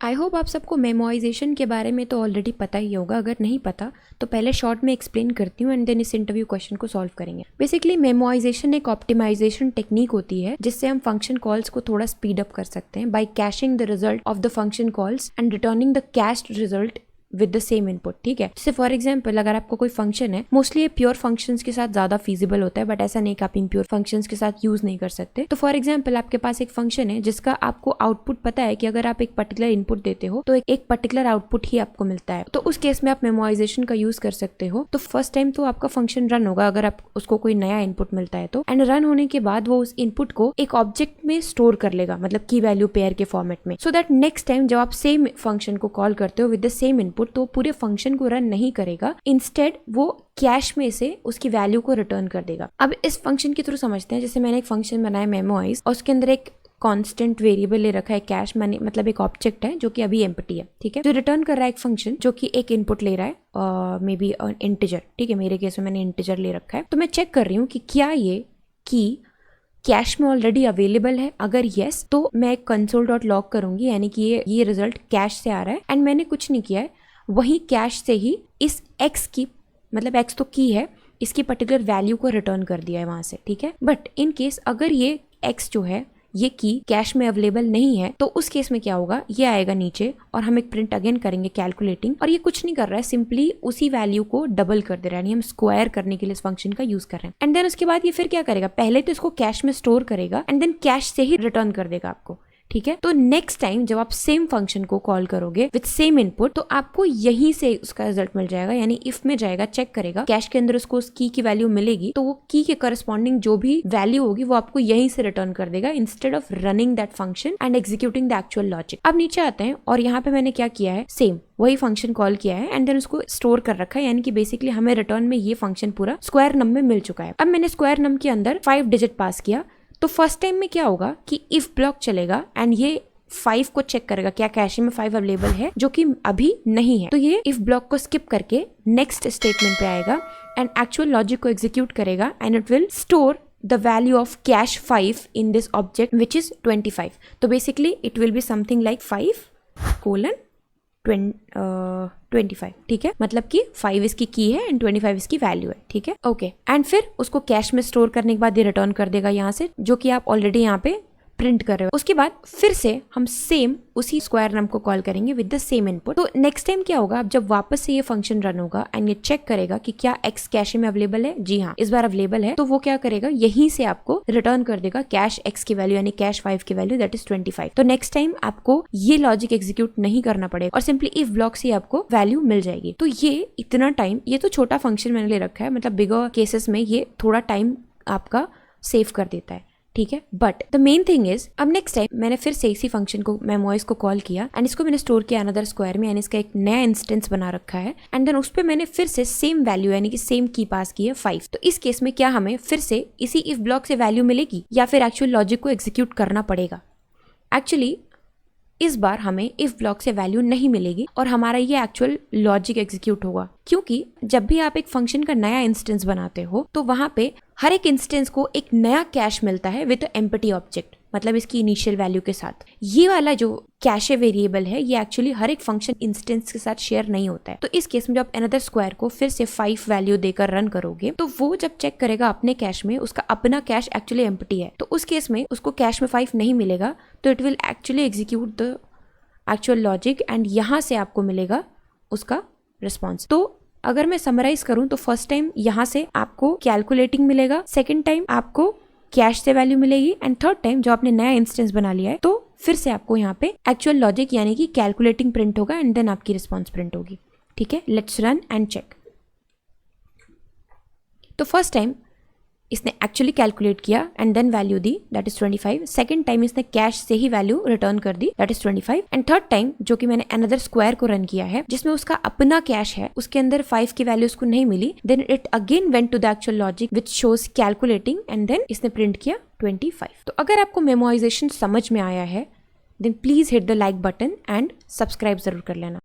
I hope आप सबको memorisation के बारे में तो ऑलरेडी पता ही होगा, अगर नहीं पता तो पहले शॉर्ट में एक्सप्लेन करती हूँ एंड देन इस इंटरव्यू क्वेश्चन को सॉल्व करेंगे। बेसिकली मेमोराइजेशन एक ऑप्टिमाइजेशन टेक्निक होती है जिससे हम फंक्शन कॉल्स को थोड़ा स्पीड अप कर सकते हैं by caching the result of the function calls and returning the cached result with the same input. ठीक है, जैसे फॉर एग्जाम्पल अगर आपको कोई फंक्शन है, मोस्टली ये प्योर फंक्शंस के साथ ज्यादा फीजिबल होता है, बट ऐसा नहीं कि आप इम्प्योर फंक्शंस के साथ यूज नहीं कर सकते। तो फॉर एग्जाम्पल आपके पास एक फंक्शन है जिसका आपको आउटपुट पता है कि अगर आप एक पर्टिकुलर इनपुट देते हो तो एक पर्टिकुलर आउटपुट ही आपको मिलता है। तो उस केस में आप मेमोराइजेशन का यूज कर सकते हो। तो फर्स्ट टाइम तो आपका फंक्शन रन होगा अगर आप उसको कोई नया इनपुट मिलता है तो, एंड रन होने के बाद वो उस इनपुट को एक ऑब्जेक्ट में स्टोर कर लेगा, मतलब की वैल्यू पेयर के फॉर्मेट में, सो दैट नेक्स्ट टाइम जब आप सेम फंक्शन को कॉल करते हो विद द सेम इनपुट तो पूरे फंक्शन को रन नहीं करेगा, इंस्टेड वो कैश में से उसकी वैल्यू को रिटर्न कर देगा। अब इस फंक्शन के थ्रू समझते हैं। जैसे मैंने एक फंक्शन बनाया मेमोराइज और उसके अंदर एक कांस्टेंट वेरिएबल ले रखा है कैश, मतलब एक ऑब्जेक्ट है जो कि अभी एम्प्टी है। ठीक है, जो रिटर्न कर रहा है एक फंक्शन जो कि एक इनपुट ले रहा है, मे बी इंटीजर। ठीक है, मेरे केस में मैंने इंटीजर ले रखा है। तो मैं चेक कर रही हूँ कि क्या ये की कैश में ऑलरेडी अवेलेबल है। अगर येस तो मैं console.log करूंगी, यानी कि ये रिजल्ट कैश से आ रहा है एंड मैंने कुछ नहीं किया है, वही कैश से ही इस x की, मतलब x तो की है, इसकी पर्टिकुलर वैल्यू को रिटर्न कर दिया है वहां से। ठीक है, बट इन केस अगर ये x जो है ये की कैश में अवेलेबल नहीं है तो उस केस में क्या होगा, ये आएगा नीचे और हम एक प्रिंट अगेन करेंगे कैलकुलेटिंग, और ये कुछ नहीं कर रहा है, सिंपली उसी वैल्यू को डबल कर दे रहा है, यानी हम स्क्वायर करने के लिए इस फंक्शन का यूज कर रहे हैं। एंड देन उसके बाद ये फिर क्या करेगा, पहले तो इसको कैश में स्टोर करेगा एंड देन कैश से ही रिटर्न कर देगा आपको। ठीक है, तो नेक्स्ट टाइम जब आप सेम फंक्शन को कॉल करोगे विद सेम इनपुट तो आपको यहीं से उसका रिजल्ट मिल जाएगा, यानी इफ में जाएगा, चेक करेगा, कैश के अंदर उसको उस की वैल्यू मिलेगी तो वो की के करस्पॉन्डिंग जो भी वैल्यू होगी वो आपको यहीं से रिटर्न कर देगा, instead of running that function and executing the actual logic. अब नीचे आते हैं और यहाँ पे मैंने क्या किया है, सेम वही फंक्शन कॉल किया है एंड देन उसको स्टोर कर रखा है, यानी कि बेसिकली हमें रिटर्न में ये फंक्शन पूरा स्क्वायर नम में मिल चुका है। अब मैंने स्क्वायर नम के अंदर 5 डिजिट पास किया तो फर्स्ट टाइम में क्या होगा कि इफ ब्लॉक चलेगा एंड ये 5 को चेक करेगा क्या कैश में 5 अवेलेबल है, जो कि अभी नहीं है। तो ये इफ ब्लॉक को स्किप करके नेक्स्ट स्टेटमेंट पे आएगा एंड एक्चुअल लॉजिक को एग्जीक्यूट करेगा and it will store the value of cash 5 in this object which is 25. तो basically it will be something like 5:25. ठीक है, मतलब कि 5 इसकी की है एंड 25 इसकी वैल्यू है। ठीक है, ओके, एंड फिर उसको कैश में स्टोर करने के बाद ये रिटर्न कर देगा यहाँ से, जो कि आप ऑलरेडी यहाँ पे प्रिंट कर रहे हो। उसके बाद फिर से हम सेम उसी स्क्वायर नम को कॉल करेंगे विद द सेम इनपुट। तो नेक्स्ट टाइम क्या होगा, अब जब वापस से ये फंक्शन रन होगा एंड ये चेक करेगा कि क्या x कैश में अवेलेबल है, जी हाँ इस बार अवेलेबल है, तो वो क्या करेगा, यहीं से आपको रिटर्न कर देगा कैश x की वैल्यू, यानी कैश 5 की वैल्यू दैट इज 25। तो नेक्स्ट टाइम आपको ये लॉजिक एग्जीक्यूट नहीं करना पड़ेगा और सिंपली इफ ब्लॉक से आपको वैल्यू मिल जाएगी। तो ये इतना टाइम, ये तो छोटा फंक्शन मैंने ले रखा है, मतलब बिगर केसेस में ये थोड़ा टाइम आपका सेव कर देता है। ठीक है, but the main thing is, अब नेक्स्ट टाइम मैंने फिर से इसी फंक्शन को मेमोराइज को कॉल किया एंड इसको मैंने स्टोर किया अनदर स्क्वायर में, यानी इसका एक नया इंस्टेंस बना रखा है एंड देन उस पे मैंने फिर से सेम वैल्यू यानी कि सेम की पास की है 5। तो इस केस में क्या हमें फिर से इसी इफ ब्लॉक से वैल्यू मिलेगी या फिर एक्चुअल लॉजिक को एग्जीक्यूट करना पड़ेगा? एक्चुअली इस बार हमें इफ ब्लॉक से वैल्यू नहीं मिलेगी और हमारा ये एक्चुअल लॉजिक एग्जीक्यूट होगा, क्योंकि जब भी आप एक फंक्शन का नया इंस्टेंस बनाते हो तो वहां पे हर एक इंस्टेंस को एक नया कैश मिलता है विद एम्प्टी ऑब्जेक्ट, मतलब इसकी इनिशियल वैल्यू के साथ। ये वाला जो कैशे वेरिएबल है ये एक्चुअली हर एक फंक्शन इंस्टेंस के साथ शेयर नहीं होता है। तो इस केस में जब अनदर स्क्वायर को फिर से 5 वैल्यू देकर रन करोगे तो वो जब चेक करेगा अपने कैश में, उसका अपना कैश एक्चुअली एम्प्टी है, तो उस केस में उसको कैश में 5 नहीं मिलेगा, तो it will actually execute the actual logic and यहाँ से आपको मिलेगा उसका रिस्पॉन्स। तो अगर मैं समराइज करूं तो फर्स्ट टाइम यहाँ से आपको कैलकुलेटिंग मिलेगा, सेकेंड टाइम आपको कैश से वैल्यू मिलेगी एंड थर्ड टाइम जो आपने नया इंस्टेंस बना लिया है तो फिर से आपको यहाँ पे एक्चुअल लॉजिक यानी कि कैलकुलेटिंग प्रिंट होगा एंड देन आपकी रिस्पॉन्स प्रिंट होगी। ठीक है, लेट्स रन एंड चेक। तो फर्स्ट टाइम इसने एक्चुअली कैलकुलेट किया एंड देन वैल्यू दी दैट इज 25। सेकंड टाइम इसने कैश से ही वैल्यू रिटर्न कर दी that is 25 and third time जो कि मैंने अनदर स्क्वायर को रन किया है जिसमें उसका अपना कैश है, उसके अंदर 5 की वैल्यू उसको नहीं मिली, then it again went to the actual logic which shows calculating and then इसने प्रिंट किया 25। तो अगर आपको मेमोराइजेशन समझ में आया है then please hit the like button and subscribe जरूर कर लेना।